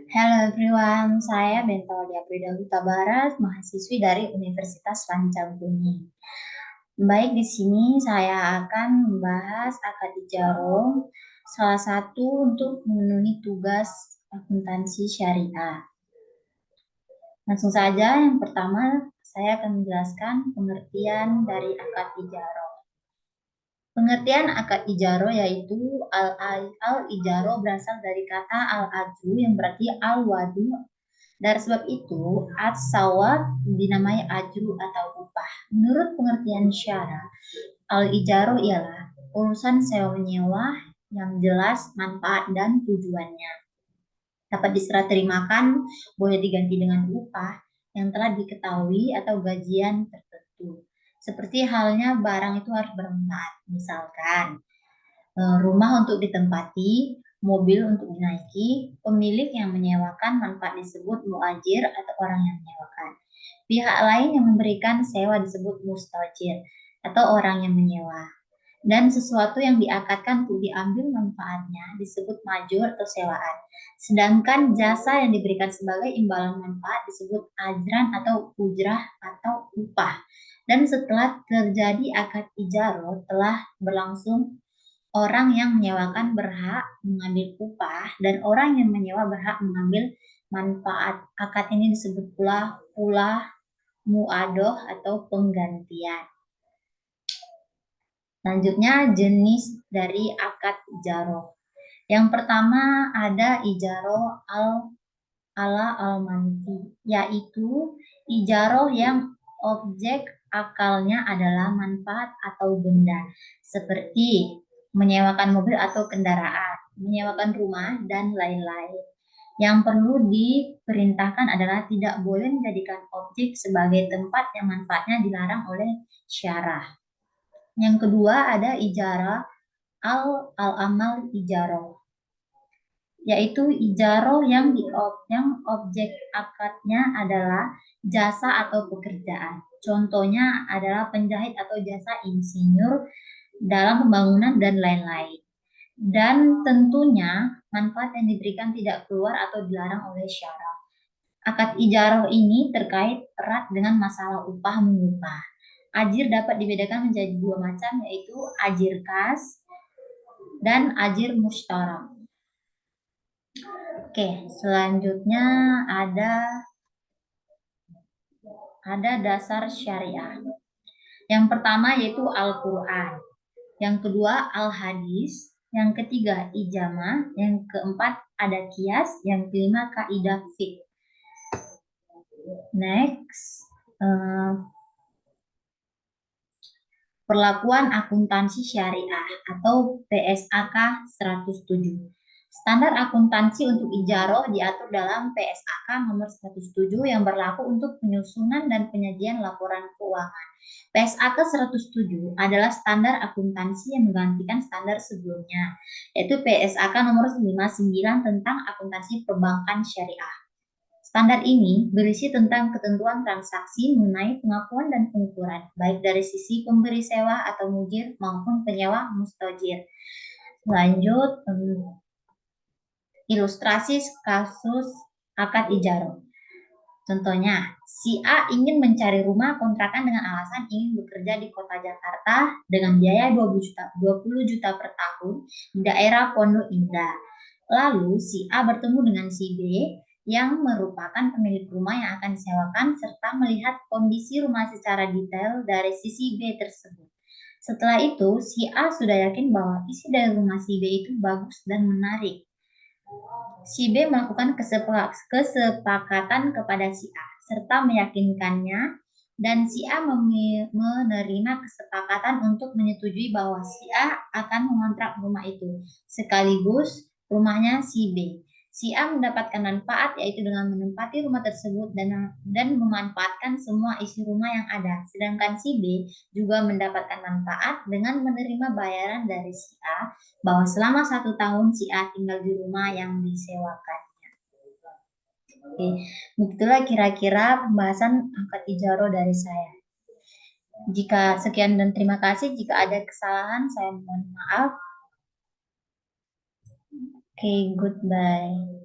Hello everyone, saya Bentaudia Frida Huta Barat, mahasiswi dari Universitas Lancang Kuning. Baik, di sini saya akan membahas akad ijaroh, salah satu untuk memenuhi tugas akuntansi syariah. Langsung saja, yang pertama saya akan menjelaskan pengertian dari akad ijaroh. Pengertian akad ijaroh yaitu al-ijaroh berasal dari kata al-aju yang berarti al-wadu. Dari sebab itu, as-sawab dinamai ajru atau upah. Menurut pengertian syara, al-ijaroh ialah urusan sewa menyewa yang jelas manfaat dan tujuannya. Dapat diserah terimakan, boleh diganti dengan upah yang telah diketahui atau gajian tertentu. Seperti halnya barang itu harus bermanfaat. Misalkan, rumah untuk ditempati, mobil untuk dinaiki, pemilik yang menyewakan manfaat disebut muajir atau orang yang menyewakan. Pihak lain yang memberikan sewa disebut mustajir atau orang yang menyewa. Dan sesuatu yang diakadkan untuk diambil manfaatnya disebut majur atau sewaan. Sedangkan jasa yang diberikan sebagai imbalan manfaat disebut ajran atau ujrah atau upah. Dan setelah terjadi akad ijaroh telah berlangsung, orang yang menyewakan berhak mengambil upah dan orang yang menyewa berhak mengambil manfaat. Akad ini disebut pula muadoh atau penggantian. Selanjutnya jenis dari akad ijaroh. Yang pertama ada ijaroh ala al-manfi, yaitu ijaroh yang objek akalnya adalah manfaat atau benda, seperti menyewakan mobil atau kendaraan, menyewakan rumah, dan lain-lain. Yang perlu diperintahkan adalah tidak boleh menjadikan objek sebagai tempat yang manfaatnya dilarang oleh syarah. Yang kedua ada ijarah al-amal ijaroh, yaitu ijaroh yang objek akadnya adalah jasa atau pekerjaan. Contohnya adalah penjahit atau jasa insinyur dalam pembangunan dan lain-lain. Dan tentunya manfaat yang diberikan tidak keluar atau dilarang oleh syara. Akad ijaroh ini terkait erat dengan masalah upah mengupah. Ajir dapat dibedakan menjadi dua macam, yaitu ajir kas dan ajir mustarak. Oke, selanjutnya ada dasar syariah. Yang pertama yaitu Al-Quran. Yang kedua Al-Hadis. Yang ketiga ijama. Yang keempat ada kias. Yang kelima kaidah fiqh. Next. Perlakuan Akuntansi Syariah atau PSAK 107. Standar akuntansi untuk ijaroh diatur dalam PSAK nomor 107 yang berlaku untuk penyusunan dan penyajian laporan keuangan. PSAK 107 adalah standar akuntansi yang menggantikan standar sebelumnya, yaitu PSAK nomor 59 tentang akuntansi perbankan syariah. Standar ini berisi tentang ketentuan transaksi mengenai pengakuan dan pengukuran, baik dari sisi pemberi sewa atau mujir maupun penyewa mustajir. Lanjut, ilustrasi kasus akad ijaroh. Contohnya, si A ingin mencari rumah kontrakan dengan alasan ingin bekerja di kota Jakarta dengan biaya 20 juta per tahun di daerah Pondok Indah. Lalu si A bertemu dengan si B yang merupakan pemilik rumah yang akan disewakan serta melihat kondisi rumah secara detail dari sisi B tersebut. Setelah itu, si A sudah yakin bahwa isi dari rumah si B itu bagus dan menarik. Si B melakukan kesepakatan kepada si A serta meyakinkannya, dan si A menerima kesepakatan untuk menyetujui bahwa si A akan mengontrak rumah itu sekaligus rumahnya si B. Si A mendapatkan manfaat yaitu dengan menempati rumah tersebut dan memanfaatkan semua isi rumah yang ada. Sedangkan si B juga mendapatkan manfaat dengan menerima bayaran dari si A bahwa selama 1 tahun si A tinggal di rumah yang disewakannya. Oke, begitulah kira-kira pembahasan akad ijaroh dari saya. Jika sekian dan terima kasih. Jika ada kesalahan, saya mohon maaf. Oke, goodbye.